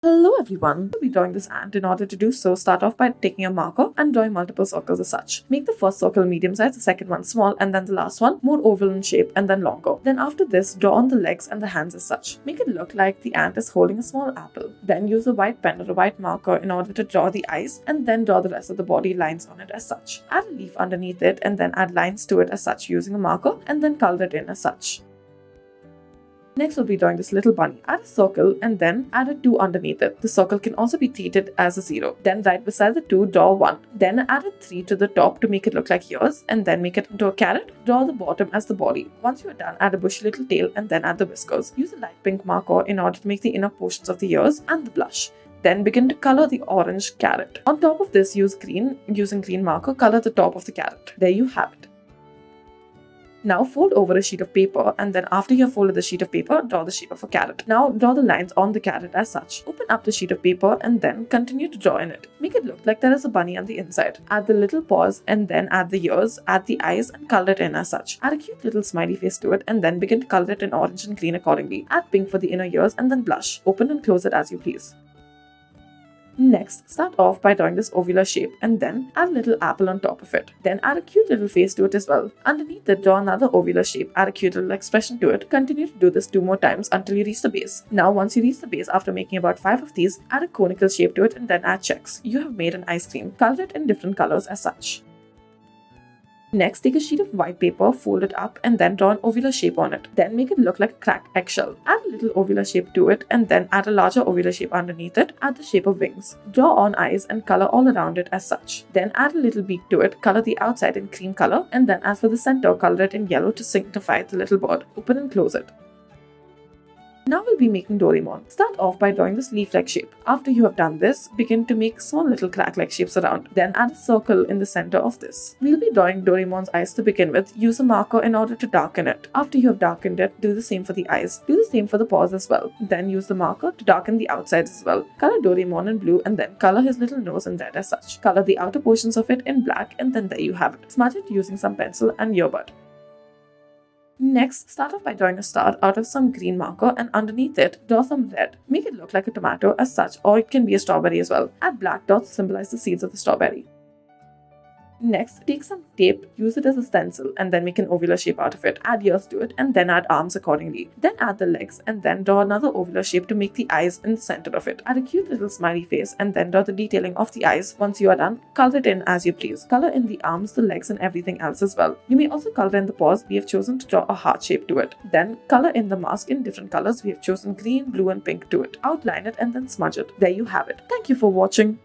Hello everyone, we'll be drawing this ant. In order to do so, start off by taking a marker and drawing multiple circles as such. Make the first circle medium size, the second one small, and then the last one more oval in shape and then longer. Then after this, draw on the legs and the hands as such. Make it look like the ant is holding a small apple. Then use a white pen or a white marker in order to draw the eyes and then draw the rest of the body lines on it as such. Add a leaf underneath it and then add lines to it as such using a marker and then color it in as such. Next, we'll be drawing this little bunny. Add a circle and then add a 2 underneath it. The circle can also be treated as a 0. Then right beside the 2, draw 1. Then add a 3 to the top to make it look like ears and then make it into a carrot. Draw the bottom as the body. Once you are done, add a bushy little tail and then add the whiskers. Use a light pink marker in order to make the inner portions of the ears and the blush. Then begin to color the orange carrot. On top of this, use green. Using green marker, color the top of the carrot. There you have it. Now fold over a sheet of paper and then after you have folded the sheet of paper, draw the shape of a carrot. Now draw the lines on the carrot as such. Open up the sheet of paper and then continue to draw in it. Make it look like there is a bunny on the inside. Add the little paws and then add the ears, add the eyes and color it in as such. Add a cute little smiley face to it and then begin to color it in orange and green accordingly. Add pink for the inner ears and then blush. Open and close it as you please. Next, start off by drawing this ovular shape and then add a little apple on top of it. Then add a cute little face to it as well. Underneath it, draw another ovular shape, add a cute little expression to it. Continue to do this 2 more times until you reach the base. Now, once you reach the base after making about 5 of these, add a conical shape to it and then add checks. You have made an ice cream. Color it in different colors as such. Next, take a sheet of white paper, fold it up and then draw an ovular shape on it. Then make it look like a cracked eggshell. Add a little ovular shape to it and then add a larger ovular shape underneath it. Add the shape of wings. Draw on eyes and color all around it as such. Then add a little beak to it, color the outside in cream color and then as for the center, color it in yellow to signify the little bird. Open and close it. Now we'll be making Doraemon. Start off by drawing this leaf-like shape. After you have done this, begin to make small little crack-like shapes around. Then add a circle in the center of this. We'll be drawing Doraemon's eyes to begin with. Use a marker in order to darken it. After you have darkened it, do the same for the eyes. Do the same for the paws as well. Then use the marker to darken the outsides as well. Color Doraemon in blue and then color his little nose in red as such. Color the outer portions of it in black and then there you have it. Smudge it using some pencil and earbud. Next, start off by drawing a star out of some green marker and underneath it, draw some red. Make it look like a tomato as such or it can be a strawberry as well. Add black dots to symbolize the seeds of the strawberry. Next, take some tape, use it as a stencil and then make an ovular shape out of it. Add ears to it and then add arms accordingly. Then add the legs and then draw another ovular shape to make the eyes in the center of it. Add a cute little smiley face and then draw the detailing of the eyes. Once you are done, color it in as you please. Color in the arms, the legs and everything else as well. You may also color in the paws. We have chosen to draw a heart shape to it. Then color in the mask in different colors. We have chosen green, blue and pink to it. Outline it and then smudge it. There you have it. Thank you for watching.